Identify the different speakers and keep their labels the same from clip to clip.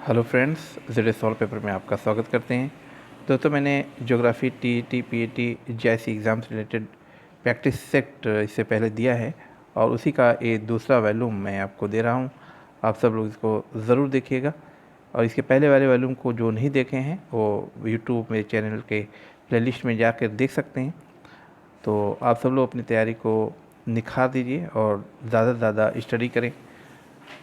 Speaker 1: Hello friends, Z solve paper में आपका स्वागत करते हैं। दोस्तों, मैंने ज्योग्राफी टीईटी पीएटी जैसी एग्ज़ाम्स रिलेटेड प्रैक्टिस सेट इससे पहले दिया है और उसी का ये दूसरा वॉल्यूम मैं आपको दे रहा हूँ। आप सब लोग इसको ज़रूर देखिएगा और इसके पहले वाले वॉल्यूम को जो नहीं देखे हैं वो यूट्यूब मेरे चैनल के प्लेलिस्ट में जाकर देख सकते हैं। तो आप सब लोग अपनी तैयारी को निखार दीजिए और ज़्यादा से ज़्यादा स्टडी करें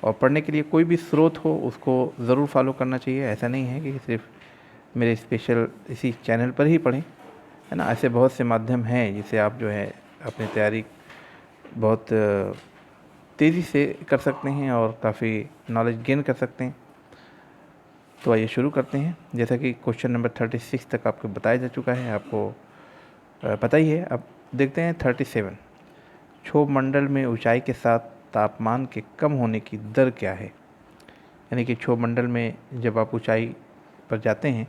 Speaker 1: और पढ़ने के लिए कोई भी स्रोत हो उसको ज़रूर फॉलो करना चाहिए। ऐसा नहीं है कि सिर्फ मेरे स्पेशल इसी चैनल पर ही पढ़ें, है ना। ऐसे बहुत से माध्यम हैं जिससे आप जो है अपनी तैयारी बहुत तेज़ी से कर सकते हैं और काफ़ी नॉलेज गेन कर सकते हैं। तो आइए शुरू करते हैं। जैसा कि क्वेश्चन नंबर 36 तक आपको बताया जा चुका है, आपको पता ही है। अब देखते हैं 37। क्षोभ मंडल में ऊंचाई के साथ तापमान के कम होने की दर क्या है। यानी कि क्षोभ मंडल में जब आप ऊंचाई पर जाते हैं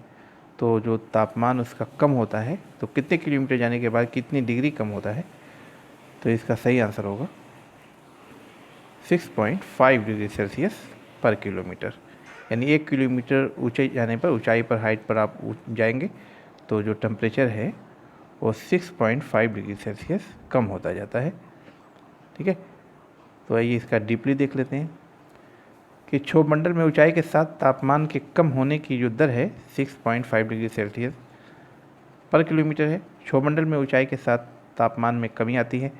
Speaker 1: तो जो तापमान उसका कम होता है, तो कितने किलोमीटर जाने के बाद कितनी डिग्री कम होता है। तो इसका सही आंसर होगा 6.5 डिग्री सेल्सियस पर किलोमीटर। यानी 1 किलोमीटर ऊंचाई जाने पर, ऊंचाई पर, हाइट पर आप जाएंगे तो जो टेम्परेचर है वो 6.5 डिग्री सेल्सियस कम होता जाता है। ठीक है, तो आइए इसका डीपली देख लेते हैं कि क्षोभ मंडल में ऊंचाई के साथ तापमान के कम होने की जो दर है 6.5 डिग्री सेल्सियस पर किलोमीटर है। क्षोभ मंडल में ऊंचाई के साथ तापमान में कमी आती है।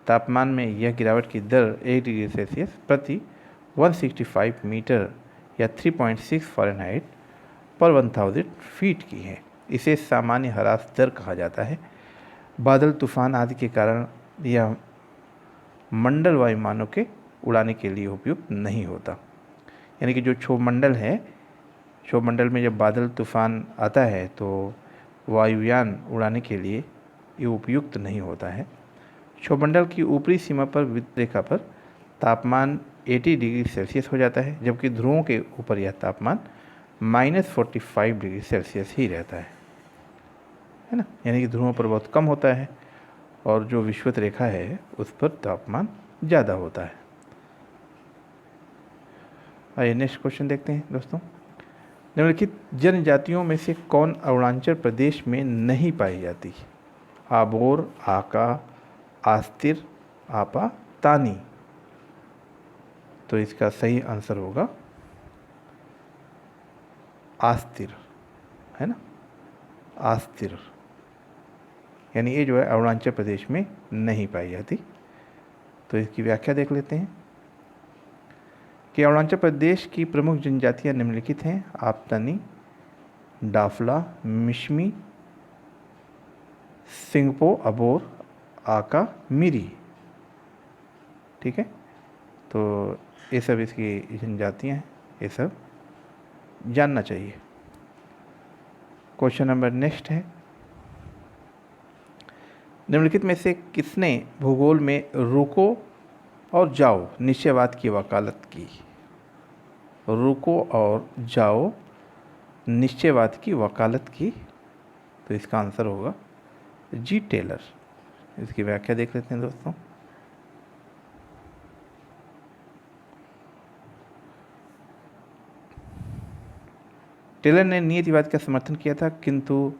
Speaker 1: तापमान में यह गिरावट की दर 1 डिग्री सेल्सियस प्रति 165 मीटर या 3.6 फ़ारेनहाइट पर 1000 फीट की है। इसे सामान्य ह्रास दर कहा जाता है। बादल, तूफान आदि के कारण यह मंडल वायुयानों के उड़ाने के लिए उपयुक्त नहीं होता। यानी कि जो क्षोभ मंडल है, क्षोभ मंडल में जब बादल तूफान आता है तो वायुयान उड़ाने के लिए ये उपयुक्त नहीं होता है। क्षोभ मंडल की ऊपरी सीमा पर विषुवत रेखा पर तापमान 80 डिग्री सेल्सियस हो जाता है, जबकि ध्रुवों के ऊपर यह तापमान -45 डिग्री सेल्सियस ही रहता है ना। यानी कि ध्रुवों पर बहुत कम होता है और जो विषुवत रेखा है उस पर तापमान ज़्यादा होता है। आइए नेक्स्ट क्वेश्चन देखते हैं दोस्तों। निम्नलिखित जनजातियों में से कौन अरुणाचल प्रदेश में नहीं पाई जाती। आबोर, आका, आस्तिर, आपा, तानी। तो इसका सही आंसर होगा आस्तिर, है ना। आस्तिर यानी ये जो है अरुणाचल प्रदेश में नहीं पाई जाती। तो इसकी व्याख्या देख लेते हैं कि अरुणाचल प्रदेश की प्रमुख जनजातियां निम्नलिखित हैं। आपतानी, डाफला, मिश्मी, सिंगपो, अबोर, आका, मिरी। ठीक है, तो ये सब इसकी जनजातियाँ हैं, ये सब जानना चाहिए। क्वेश्चन नंबर नेक्स्ट है, निम्नलिखित में से किसने भूगोल में रुको और जाओ निश्चयवाद की वकालत की। रुको और जाओ निश्चयवाद की वकालत की। तो इसका आंसर होगा जी टेलर। इसकी व्याख्या देख लेते हैं दोस्तों। टेलर ने नियतिवाद का समर्थन किया था, किंतु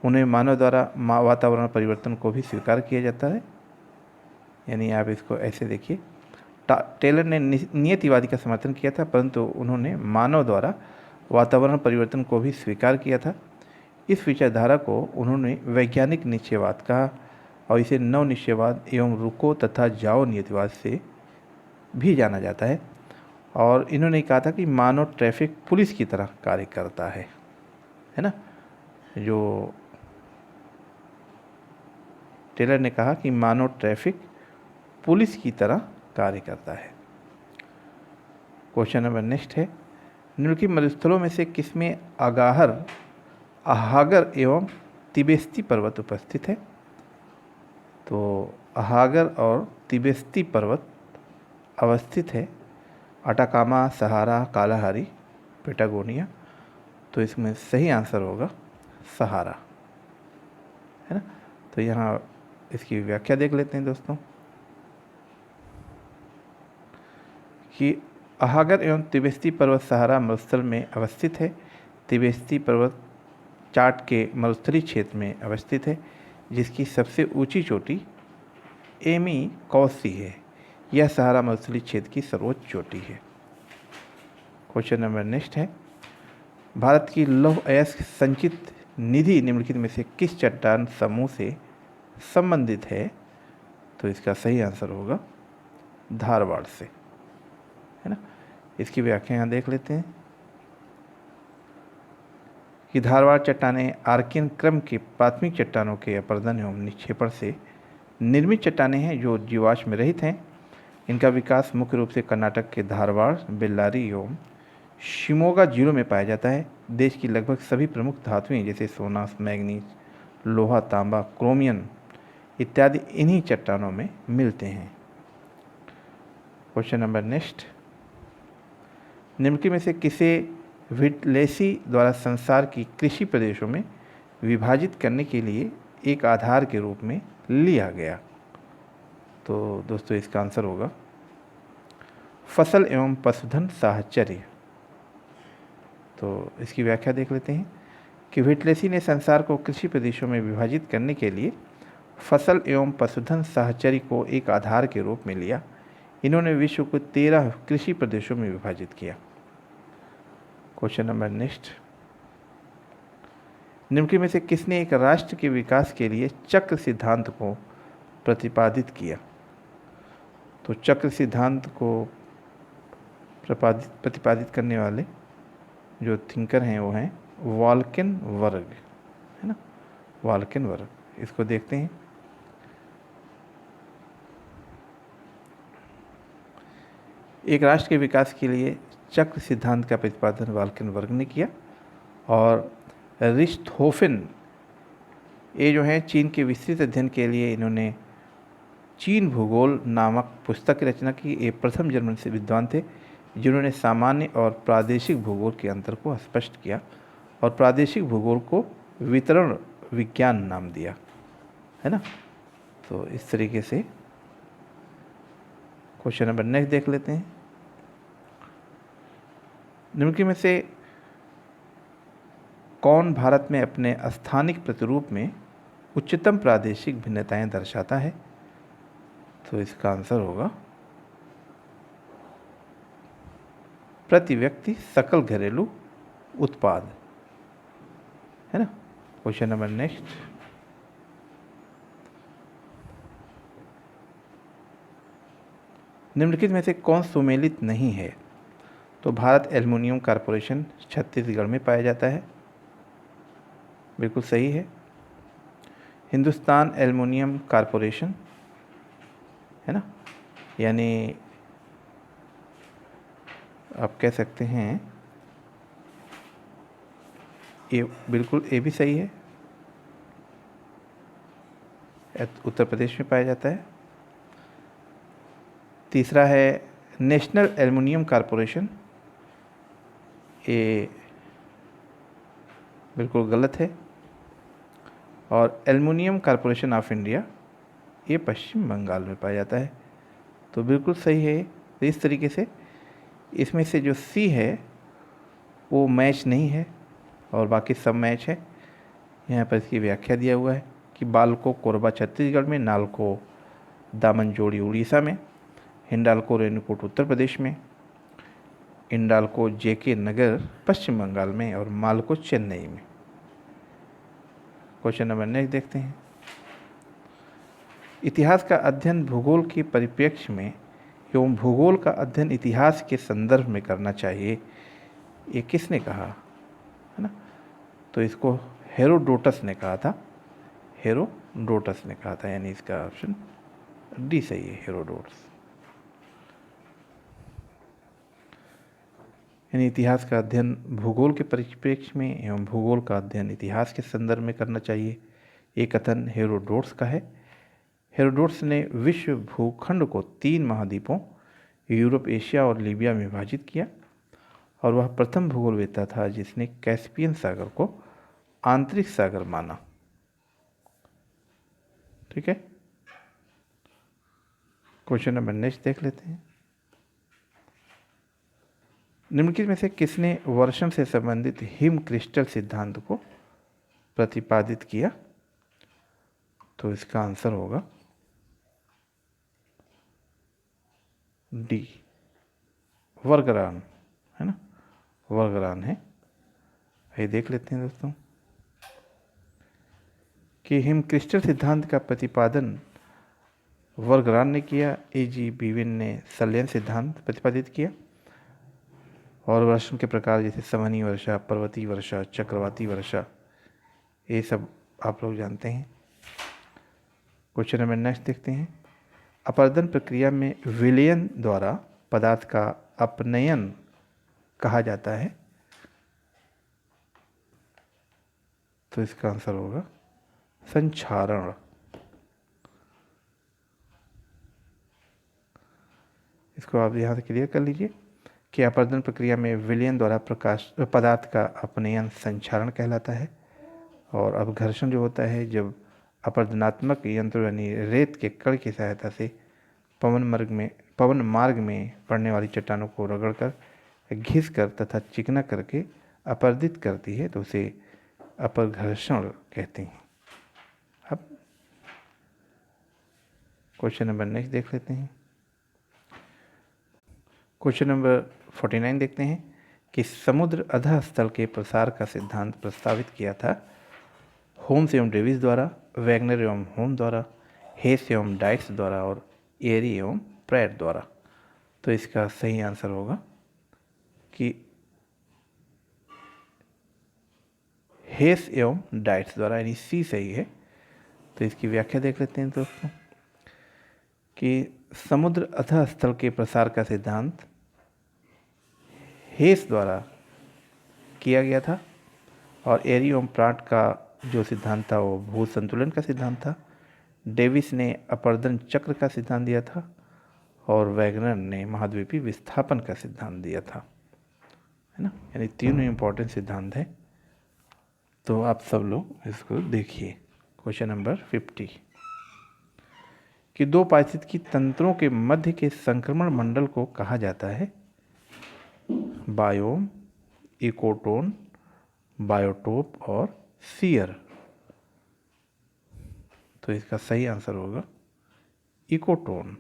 Speaker 1: उन्हें मानव द्वारा वातावरण परिवर्तन को भी स्वीकार किया जाता है। यानी आप इसको ऐसे देखिए, टेलर ने नियतिवादी का समर्थन किया था, परंतु उन्होंने मानव द्वारा वातावरण परिवर्तन को भी स्वीकार किया था। इस विचारधारा को उन्होंने वैज्ञानिक निश्चयवाद कहा और इसे नव निश्चयवाद एवं रुको तथा जाओ नियतिवाद से भी जाना जाता है। और इन्होंने कहा था कि मानव ट्रैफिक पुलिस की तरह कार्य करता है ना। जो टेलर ने कहा कि मानव ट्रैफिक पुलिस की तरह कार्य करता है। क्वेश्चन नंबर नेक्स्ट है, निम्नलिखित मरुस्थलों में से किसमें अहागर एवं तिबेस्ती पर्वत उपस्थित है। तो अहागर और तिबेस्ती पर्वत अवस्थित है अटाकामा, सहारा, कालाहारी, पेटागोनिया। तो इसमें सही आंसर होगा सहारा, है ना। तो यहाँ इसकी व्याख्या देख लेते हैं दोस्तों कि अहागर एवं तिबेस्ती पर्वत सहारा मरुस्थल में अवस्थित है। तिबेस्ती पर्वत चाड के मरुस्थलीय क्षेत्र में अवस्थित है, जिसकी सबसे ऊंची चोटी एमी कौसी है। यह सहारा मरुस्थलीय क्षेत्र की सर्वोच्च चोटी है। क्वेश्चन नंबर नेक्स्ट है, भारत की लौह अयस्क संचित निधि निम्नलिखित में से किस चट्टान समूह से संबंधित है? तो इसका सही आंसर होगा धारवाड़ से, है ना। इसकी व्याख्या यहाँ देख लेते हैं कि धारवाड़ चट्टानें आर्कियन क्रम के प्राथमिक चट्टानों के अपर्दन एवं निक्षेपण से निर्मित चट्टानें हैं जो जीवाश्म रहित हैं। इनका विकास मुख्य रूप से कर्नाटक के धारवाड़, बेल्लारी एवं शिमोगा जिलों में पाया जाता है। देश की लगभग सभी प्रमुख धातुएं जैसे सोना, मैग्नीज, लोहा, तांबा, क्रोमियम इत्यादि इन्हीं चट्टानों में मिलते हैं। क्वेश्चन नंबर नेक्स्ट, निम्नलिखित में से किसे व्हिटलेसी द्वारा संसार की कृषि प्रदेशों में विभाजित करने के लिए एक आधार के रूप में लिया गया? तो दोस्तों इसका आंसर होगा फसल एवं पशुधन साहचर्य। तो इसकी व्याख्या देख लेते हैं कि व्हिटलेसी ने संसार को कृषि प्रदेशों में विभाजित करने के लिए फसल एवं पशुधन साहचर्य को एक आधार के रूप में लिया। इन्होंने विश्व को 13 कृषि प्रदेशों में विभाजित किया। क्वेश्चन नंबर नेक्स्ट, निम्नलिखित में से किसने एक राष्ट्र के विकास के लिए चक्र सिद्धांत को प्रतिपादित किया? तो चक्र सिद्धांत को प्रतिपादित करने वाले जो थिंकर हैं वो हैं वाल्केनबर्ग, है ना, वाल्केनबर्ग। इसको देखते हैं। एक राष्ट्र के विकास के लिए चक्र सिद्धांत का प्रतिपादन वाल्केनबर्ग ने किया और रिश्तहोफेन ये जो हैं चीन के विस्तृत अध्ययन के लिए इन्होंने चीन भूगोल नामक पुस्तक की रचना की। ये प्रथम जर्मन से विद्वान थे जिन्होंने सामान्य और प्रादेशिक भूगोल के अंतर को स्पष्ट किया और प्रादेशिक भूगोल को वितरण विज्ञान नाम दिया, है ना। तो इस तरीके से क्वेश्चन नंबर नेक्स्ट देख लेते हैं। निम्नलिखित में से कौन भारत में अपने स्थानिक प्रतिरूप में उच्चतम प्रादेशिक भिन्नताएं दर्शाता है? तो इसका आंसर होगा प्रति व्यक्ति सकल घरेलू उत्पाद, है ना। क्वेश्चन नंबर नेक्स्ट, निम्नलिखित में से कौन सुमेलित नहीं है? तो भारत एल्युमिनियम कॉरपोरेशन छत्तीसगढ़ में पाया जाता है, बिल्कुल सही है। हिंदुस्तान एल्युमिनियम कॉरपोरेशन, है ना, यानी आप कह सकते हैं ये बिल्कुल ये भी सही है, उत्तर प्रदेश में पाया जाता है। तीसरा है नेशनल एल्युमिनियम कॉरपोरेशन, ये बिल्कुल गलत है। और एल्युमिनियम कॉरपोरेशन ऑफ इंडिया ये पश्चिम बंगाल में पाया जाता है, तो बिल्कुल सही है। तो इस तरीके से इसमें से जो सी है वो मैच नहीं है और बाकी सब मैच है। यहाँ पर इसकी व्याख्या दिया हुआ है कि बालको कोरबा छत्तीसगढ़ में, नालको दामनजोड़ी उड़ीसा में, हिंडाल्को रेणुकूट उत्तर प्रदेश में, इंडाल्को जेके नगर पश्चिम बंगाल में और मालको चेन्नई में। क्वेश्चन नंबर नेक्स्ट देखते हैं। इतिहास का अध्ययन भूगोल के परिप्रेक्ष्य में एवं भूगोल का अध्ययन इतिहास के संदर्भ में करना चाहिए, ये किसने कहा, है ना। तो इसको हेरोडोटस ने कहा था, हेरोडोटस ने कहा था, यानी इसका ऑप्शन डी सही है, हेरोडोटस। यानी इतिहास का अध्ययन भूगोल के परिप्रेक्ष्य में एवं भूगोल का अध्ययन इतिहास के संदर्भ में करना चाहिए, ये कथन हेरोडोटस का है। हेरोडोटस ने विश्व भूखंड को 3 महाद्वीपों यूरोप, एशिया और लीबिया में विभाजित किया और वह प्रथम भूगोलवेत्ता था जिसने कैस्पियन सागर को आंतरिक सागर माना। ठीक है, क्वेश्चन नंबर नेक्स्ट देख लेते हैं। निम्नलिखित में से किसने वर्षण से संबंधित हिम क्रिस्टल सिद्धांत को प्रतिपादित किया? तो इसका आंसर होगा डी, वर्गरान, है ना, वर्गरान है। ये देख लेते हैं दोस्तों कि हिम क्रिस्टल सिद्धांत का प्रतिपादन वर्गरान ने किया, A.G. बीवेन ने संलयन सिद्धांत प्रतिपादित किया, और वर्षण के प्रकार जैसे समनीय वर्षा, पर्वतीय वर्षा, चक्रवाती वर्षा, ये सब आप लोग जानते हैं। क्वेश्चन नंबर नेक्स्ट देखते हैं। अपरदन प्रक्रिया में विलयन द्वारा पदार्थ का अपनयन कहा जाता है? तो इसका आंसर होगा संक्षारण। इसको आप यहाँ से क्लियर कर लीजिए कि अपरदन प्रक्रिया में विलयन द्वारा पदार्थ का अपनयन संक्षारण कहलाता है। और अपघर्षण जो होता है जब अपरदनात्मक यंत्र यानी रेत के कण की सहायता से पवन मार्ग में पड़ने वाली चट्टानों को रगड़कर, घिसकर तथा चिकना करके अपरदित करती है तो उसे अपघर्षण कहते हैं। अब क्वेश्चन नंबर नेक्स्ट देख लेते हैं। क्वेश्चन नंबर 49 देखते हैं कि समुद्र अधः स्थल के प्रसार का सिद्धांत प्रस्तावित किया था होम्स एवं डेविस द्वारा, वैगनर एवं होम द्वारा, हेस एवं डाइट्स द्वारा और एरी एवं प्रैट द्वारा। तो इसका सही आंसर होगा कि हेस एवं डाइट्स द्वारा, यानी सी सही है। तो इसकी व्याख्या देख लेते हैं दोस्तों कि समुद्र अधः स्थल के प्रसार का सिद्धांत हेस द्वारा किया गया था, और एरी एवं प्राट का जो सिद्धांत था वो भू संतुलन का सिद्धांत था। डेविस ने अपरदन चक्र का सिद्धांत दिया था, और वैगनर ने महाद्वीपीय विस्थापन का सिद्धांत दिया था, है ना। यानी तीनों इम्पोर्टेंट सिद्धांत हैं। तो आप सब लोग इसको देखिए। क्वेश्चन नंबर 50 कि दो पारिस्थितिकी तंत्रों के मध्य के संक्रमण मंडल को कहा जाता है? बायोम, इकोटोन, बायोटोप और सीयर। तो इसका सही आंसर होगा इकोटोन।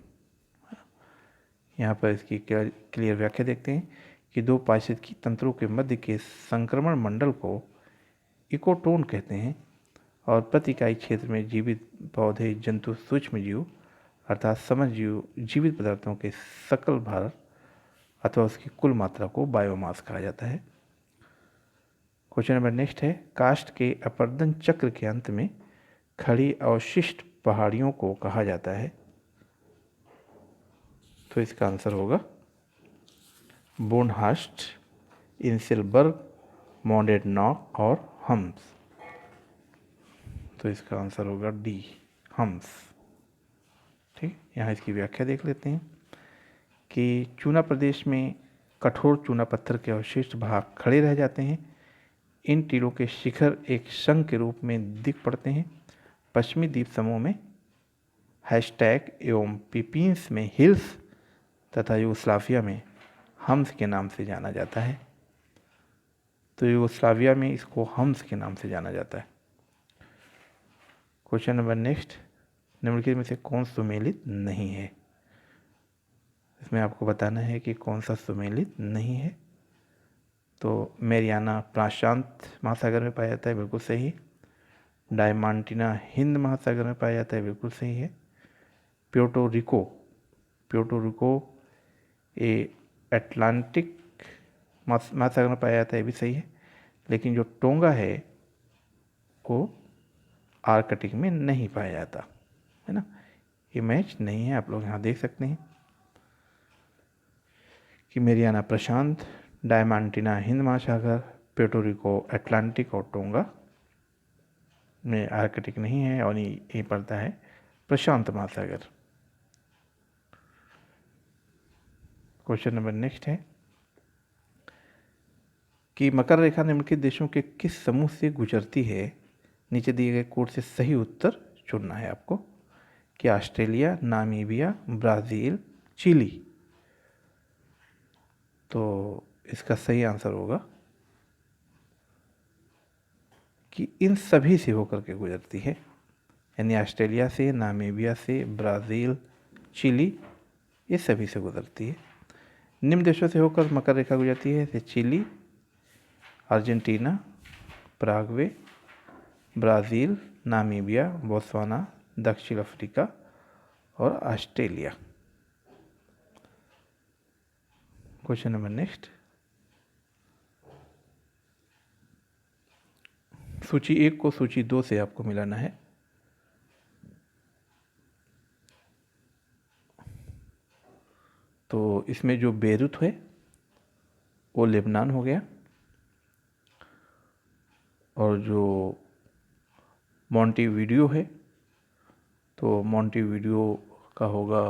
Speaker 1: यहाँ पर इसकी क्लियर व्याख्या देखते हैं कि दो पारिस्थितिकी तंत्रों के मध्य के संक्रमण मंडल को इकोटोन कहते हैं, और प्रति इकाई क्षेत्र में जीवित पौधे, जंतु, सूक्ष्म जीव अर्थात समस्त जीव जीवित पदार्थों के सकल भार अथवा उसकी कुल मात्रा को बायोमास कहा जाता है। क्वेश्चन नंबर नेक्स्ट है, काष्ठ के अपरदन चक्र के अंत में खड़ी अवशिष्ट पहाड़ियों को कहा जाता है? तो इसका आंसर होगा बोनहास्ट, इंसेलबर्ग, मॉन्डेड नॉक और हम्स। तो इसका आंसर होगा डी, हम्स। ठीक, यहाँ इसकी व्याख्या देख लेते हैं कि चूना प्रदेश में कठोर चूना पत्थर के अवशिष्ट भाग खड़े रह जाते हैं। इन टीलों के शिखर एक शंख के रूप में दिख पड़ते हैं। पश्चिमी द्वीप समूह में हैशटैग एवं फिलीपींस में हिल्स तथा यूगोस्लाविया में हम्स के नाम से जाना जाता है। तो यूगोस्लाविया में इसको हम्स के नाम से जाना जाता है। क्वेश्चन नंबर नेक्स्ट, निम्नलिखित में से कौन सुमेलित नहीं है? इसमें आपको बताना है कि कौन सा सुमेलित नहीं है। तो मैरियाना प्रशांत महासागर में पाया जाता है, बिल्कुल सही। डायमांटिना हिंद महासागर में पाया जाता है, बिल्कुल सही है। प्यूर्टो रिको ये अटलांटिक महासागर में पाया जाता है, भी सही है। लेकिन जो टोंगा है वो आर्कटिक में नहीं पाया जाता, है ना। ये मैच नहीं है, आप लोग यहाँ देख सकते हैं कि मैरियाना प्रशांत, डायमांटिना हिंद महासागर, प्यूर्टो रिको अटलांटिक और टोंगा में आर्कटिक नहीं है, और ये पड़ता है प्रशांत महासागर। क्वेश्चन नंबर नेक्स्ट है कि मकर रेखा निम्नलिखित देशों के किस समूह से गुजरती है? नीचे दिए गए कोड से सही उत्तर चुनना है आपको कि ऑस्ट्रेलिया, नामीबिया, ब्राज़ील, चिली। तो इसका सही आंसर होगा कि इन सभी से होकर के गुजरती है, यानी ऑस्ट्रेलिया से, नामीबिया से, ब्राज़ील, चिली, ये सभी से गुजरती है। निम्न देशों से होकर मकर रेखा गुजरती है, जैसे Chile, Argentina, Paraguay, Brazil, Namibia, Botswana, दक्षिण अफ्रीका और ऑस्ट्रेलिया। क्वेश्चन नंबर नेक्स्ट, सूची 1 को सूची 2 से आपको मिलाना है। तो इसमें जो बेरूत है वो लेबनान हो गया, और जो मोंटेवीडियो है तो मोंटेवीडियो का होगा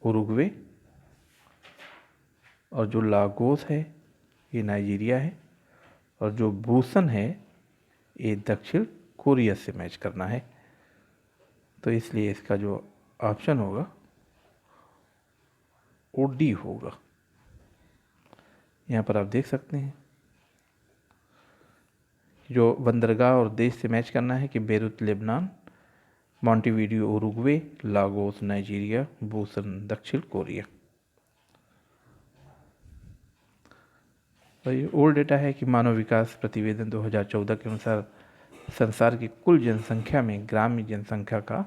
Speaker 1: उरुग्वे, और जो लागोस है ये नाइजीरिया है, और जो बुसन है ये दक्षिण कोरिया से मैच करना है। तो इसलिए इसका जो ऑप्शन होगा वो डी होगा। यहाँ पर आप देख सकते हैं जो बंदरगाह और देश से मैच करना है कि Beirut Lebanon, Montevideo Uruguay, Lagos Nigeria, Busan दक्षिण कोरिया। तो ये ओल्ड डेटा है कि मानव विकास प्रतिवेदन 2014 के अनुसार संसार की कुल जनसंख्या में ग्रामीण जनसंख्या का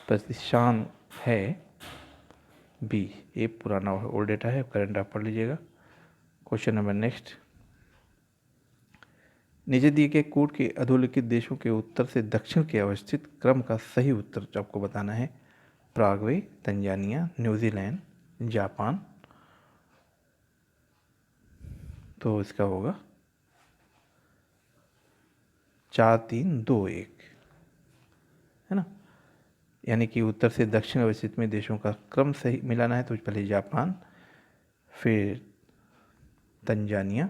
Speaker 1: प्रतिशत है बी। ये पुराना ओल्ड डेटा है, करंट आप पढ़ लीजिएगा। क्वेश्चन नंबर नेक्स्ट, नीचे दिए गए कोड के अधोलिखित देशों के उत्तर से दक्षिण के अवस्थित क्रम का सही उत्तर आपको बताना है। Paraguay, Tanzania, New Zealand, Japan. तो इसका होगा 4 3 2 1, है ना। यानी कि उत्तर से दक्षिण अवस्थित में देशों का क्रम सही मिलाना है। तो पहले जापान, फिर तंजानिया,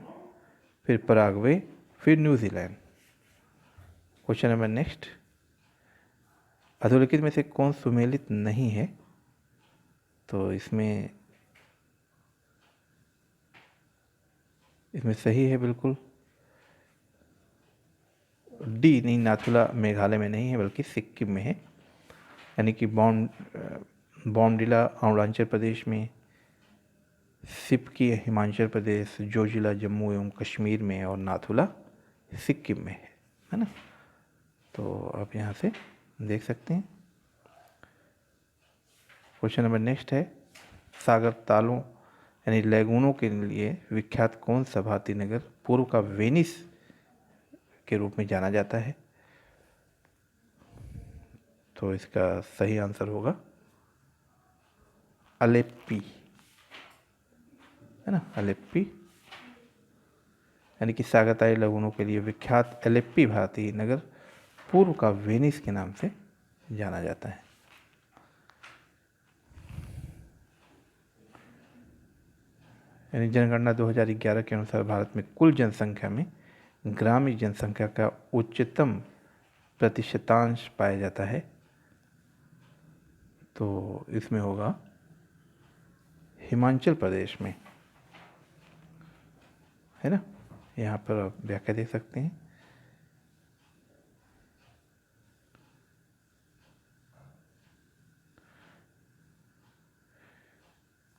Speaker 1: फिर पराग्वे, फिर न्यूजीलैंड। क्वेश्चन नंबर नेक्स्ट, अधोलिखित में से कौन सुमेलित नहीं है? तो इसमें सही है बिल्कुल डी। नहीं, नाथुला मेघालय में नहीं है बल्कि सिक्किम में है। यानी कि बॉमडिला अरुणाचल प्रदेश में, सिपकी हिमाचल प्रदेश, जोजिला जम्मू एवं कश्मीर में, और नाथुला सिक्किम में है ना। तो आप यहाँ से देख सकते हैं। क्वेश्चन नंबर नेक्स्ट है, सागर तालों यानी लैगूनों के लिए विख्यात कौन सा भारतीय नगर पूर्व का वेनिस के रूप में जाना जाता है? तो इसका सही आंसर होगा अलेप्पी, है ना, अलेप्पी। यानी कि सागरताई लैगूनों के लिए विख्यात अलेप्पी भारतीय नगर पूर्व का वेनिस के नाम से जाना जाता है। यानी जनगणना 2011 के अनुसार भारत में कुल जनसंख्या में ग्रामीण जनसंख्या का उच्चतम प्रतिशतांश पाया जाता है। तो इसमें होगा हिमाचल प्रदेश में, है ना। यहाँ पर आप व्याख्या देख सकते हैं।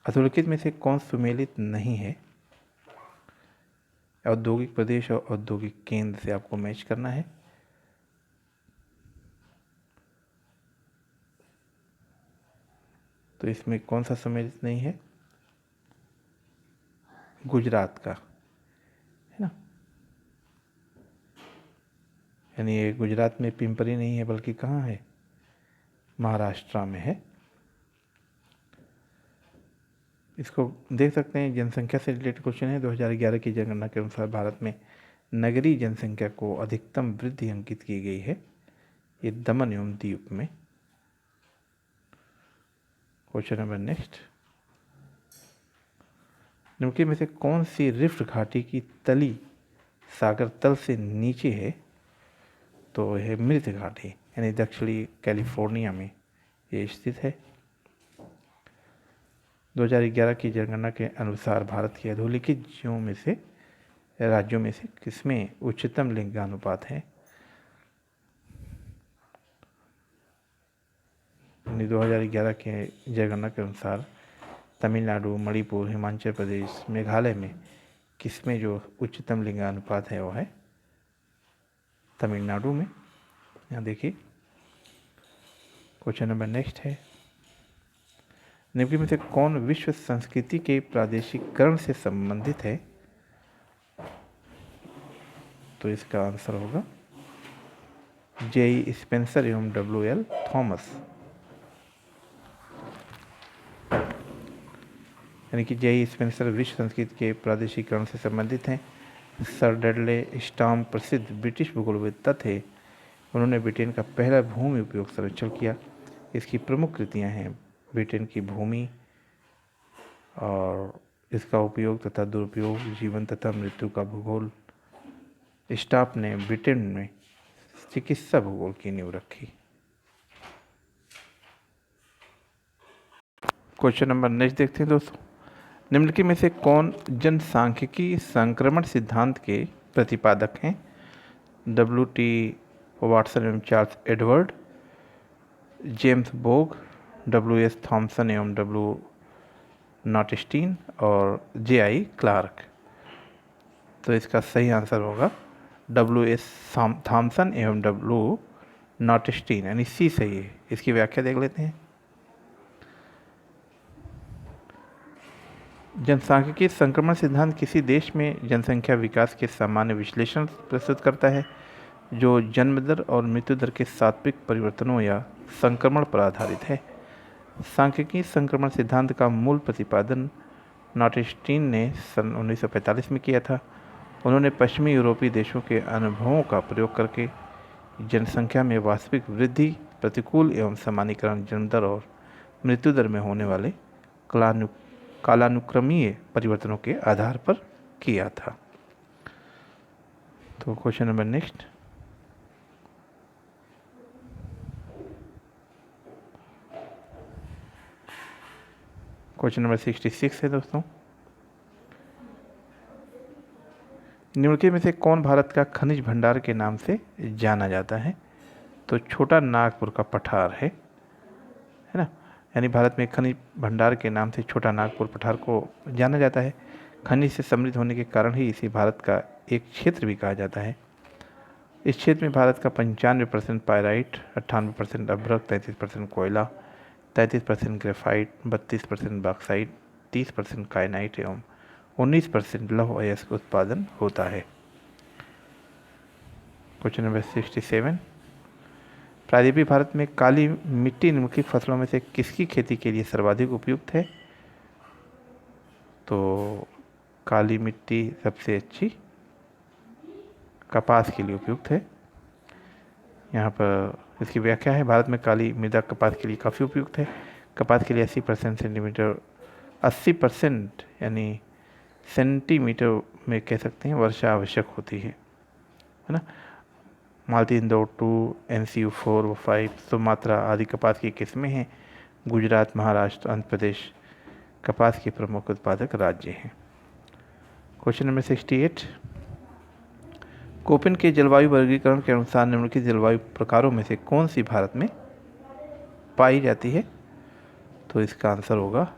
Speaker 1: अधोलिखित में से कौन सुमेलित नहीं है? औद्योगिक प्रदेश और औद्योगिक केंद्र से आपको मैच करना है। तो इसमें कौन सा सम्मिलित नहीं है? गुजरात का, है ना। यानी ये गुजरात में पिंपरी नहीं है बल्कि कहाँ है? महाराष्ट्र में है। इसको देख सकते हैं, जनसंख्या से रिलेटेड क्वेश्चन है। 2011 की जनगणना के अनुसार भारत में नगरीय जनसंख्या को अधिकतम वृद्धि अंकित की गई है ये दमन एवं दीव में। क्वेश्चन नंबर नेक्स्ट, निम्नलिखित में से कौन सी रिफ्ट घाटी की तली सागर तल से नीचे है? तो यह मृत घाटी यानी दक्षिणी कैलिफोर्निया में ये स्थित है। 2011 की जनगणना के अनुसार भारत के अधोलिखित राज्यों में से किसमें उच्चतम लिंगानुपात है? 2011 के जनगणना के अनुसार तमिलनाडु, मणिपुर, हिमाचल प्रदेश, मेघालय में किसमें जो उच्चतम लिंगानुपात है वो है तमिलनाडु में। यहाँ देखिए क्वेश्चन नंबर नेक्स्ट है, निम्न में से कौन विश्व संस्कृति के प्रादेशिकरण से संबंधित है? तो इसका आंसर होगा J.E. स्पेंसर एवं W.L. थॉमस, यानी कि J.E. स्पेंसर विश्व संस्कृति के प्रादेशिकरण से संबंधित हैं। सर डडले स्टॉर्म प्रसिद्ध ब्रिटिश भूगोलवेत्ता थे। उन्होंने ब्रिटेन का पहला भूमि उपयोग सर्वेक्षण किया। इसकी प्रमुख कृतियां हैं ब्रिटेन की भूमि और इसका उपयोग तथा दुरुपयोग, जीवन तथा मृत्यु का भूगोल। स्टॉप ने ब्रिटेन में चिकित्सा भूगोल की नींव रखी। क्वेश्चन नंबर नेक्स्ट देखते हैं दोस्तों, निम्नलिखित में से कौन जनसांख्यिकी संक्रमण सिद्धांत के प्रतिपादक हैं? W.T. वाटसन एवं Charles Edward, James Bogue, W.S. Thompson एवं W. नॉटस्टीन और J.I. क्लार्क। तो इसका सही आंसर होगा W.S. थॉमसन एवं W. नॉटस्टीन, यानी सी सही है। इसकी व्याख्या देख लेते हैं। जनसांख्यिकी संक्रमण सिद्धांत किसी देश में जनसंख्या विकास के सामान्य विश्लेषण प्रस्तुत करता है जो जन्म दर और मृत्यु दर के सात्विक परिवर्तनों या संक्रमण पर आधारित है। सांख्यिकी संक्रमण सिद्धांत का मूल प्रतिपादन नॉटस्टीन ने सन 1945 में किया था। उन्होंने पश्चिमी यूरोपीय देशों के अनुभवों का प्रयोग करके जनसंख्या में वास्तविक वृद्धि, प्रतिकूल एवं सामान्यीकरण जन्म दर और मृत्यु दर में होने वाले कालानुक्रमीय परिवर्तनों के आधार पर किया था। तो question number next, question number 66 है दोस्तों, निम्नलिखित में से कौन भारत का खनिज भंडार के नाम से जाना जाता है? तो छोटा नागपुर का पठार है ना, यानी भारत में खनिज भंडार के नाम से छोटा नागपुर पठार को जाना जाता है। खनिज से समृद्ध होने के कारण ही इसे भारत का एक क्षेत्र भी कहा जाता है। इस क्षेत्र में भारत का 95% पायराइट, 98% अभ्रक, 33% कोयला, 33% ग्रेफाइट, 32% बॉक्साइट, 30% काइनाइट एवं 19% लौह अयस्क उत्पादन होता है। क्वेश्चन नंबर 67, प्रायद्वीपीय भारत में काली मिट्टी निम्नलिखित फसलों में से किसकी खेती के लिए सर्वाधिक उपयुक्त है? तो काली मिट्टी सबसे अच्छी कपास के लिए उपयुक्त है। यहाँ पर इसकी व्याख्या है, भारत में काली मृदा कपास के लिए काफ़ी उपयुक्त है। कपास के लिए 80% यानी सेंटीमीटर में कह सकते हैं वर्षा आवश्यक होती है ना। मालती, इंदौर 2, NCU 4 व 5, सुमात्रा आदि कपास की किस्में हैं। गुजरात, महाराष्ट्र, आंध्र प्रदेश कपास के प्रमुख उत्पादक राज्य हैं। क्वेश्चन नंबर 68, कोपेन के जलवायु वर्गीकरण के अनुसार निम्नलिखित जलवायु प्रकारों में से कौन सी भारत में पाई जाती है? तो इसका आंसर होगा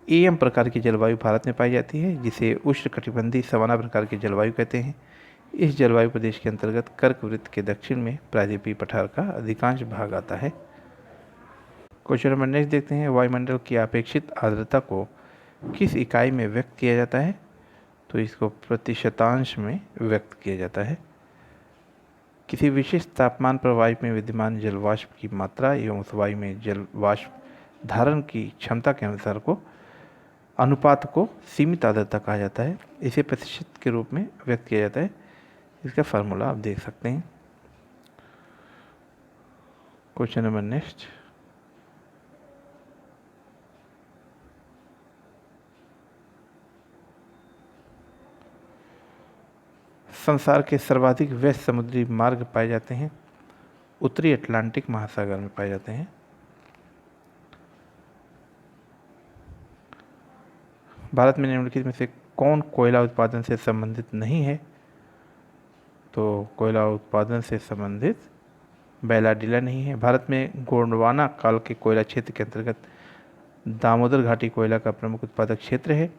Speaker 1: AM प्रकार की जलवायु भारत में पाई जाती है, जिसे उष्णकटिबंधीय सवाना प्रकार की जलवायु कहते हैं। इस जलवायु प्रदेश के अंतर्गत कर्क वृत्त के दक्षिण में प्रायद्वीपीय पठार का अधिकांश भाग आता है। क्वेश्चन नंबर नेक्स्ट देखते हैं, वायुमंडल की अपेक्षित आर्द्रता को किस इकाई में व्यक्त किया जाता है? तो इसको प्रतिशतांश में व्यक्त किया जाता है। किसी विशेष तापमान पर वायु में विद्यमान जल वाष्प की मात्रा एवं उस वायु में जल वाष्प धारण की क्षमता के अनुपात को सीमित आर्द्रता कहा जाता है। इसे प्रतिशत के रूप में व्यक्त किया जाता है। इसका फार्मूला आप देख सकते हैं। क्वेश्चन नंबर नेक्स्ट, संसार के सर्वाधिक व्यस्त समुद्री मार्ग पाए जाते हैं उत्तरी अटलांटिक महासागर में पाए जाते हैं। भारत में निम्नलिखित में से कौन कोयला उत्पादन से संबंधित नहीं है? तो कोयला उत्पादन से संबंधित बैलाडीला नहीं है। भारत में गोंडवाना काल के कोयला क्षेत्र के अंतर्गत दामोदर घाटी कोयला का प्रमुख उत्पादक क्षेत्र है।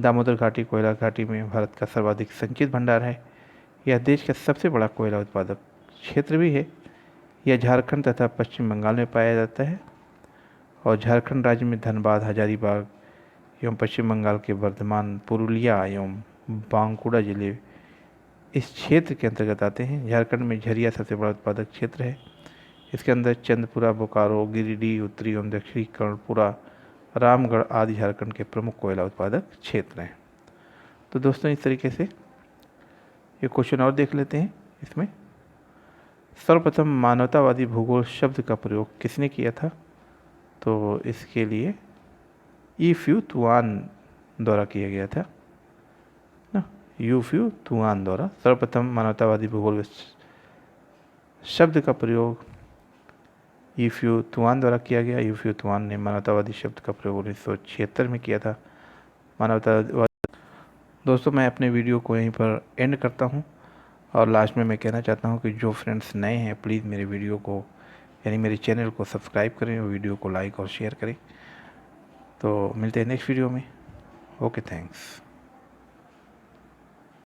Speaker 1: दामोदर घाटी कोयला घाटी में भारत का सर्वाधिक संचित भंडार है। यह देश का सबसे बड़ा कोयला उत्पादक क्षेत्र भी है। यह झारखंड तथा पश्चिम बंगाल में पाया जाता है और झारखंड राज्य में धनबाद, हजारीबाग एवं पश्चिम बंगाल के वर्धमान, पुरुलिया एवं बांकुड़ा जिले इस क्षेत्र के अंतर्गत आते हैं। झारखंड में झरिया सबसे बड़ा उत्पादक क्षेत्र है। इसके अंदर चंदपुरा, बोकारो, गिरिडीह, उत्तरी एवं दक्षिणी कर्णपुरा, रामगढ़ आदि झारखंड के प्रमुख कोयला उत्पादक क्षेत्र हैं। तो दोस्तों इस तरीके से ये क्वेश्चन और देख लेते हैं। इसमें सर्वप्रथम मानवतावादी भूगोल शब्द का प्रयोग किसने किया था? तो इसके लिए यूफ्यू तुआन द्वारा किया गया था ना। यूफ्यू तुआन द्वारा सर्वप्रथम मानवतावादी भूगोल शब्द का प्रयोग यूफ्यू तुआन द्वारा किया गया। यूफ्यू तुआन ने मानवतावादी शब्द का प्रयोग 1976 में किया था। मानवतावादी दोस्तों मैं अपने वीडियो को यहीं पर एंड करता हूं और लास्ट में मैं कहना चाहता हूं कि जो फ्रेंड्स नए हैं प्लीज़ मेरे वीडियो को यानी मेरे चैनल को सब्सक्राइब करें और वीडियो को लाइक और शेयर करें। तो मिलते हैं नेक्स्ट वीडियो में। Okay, thanks.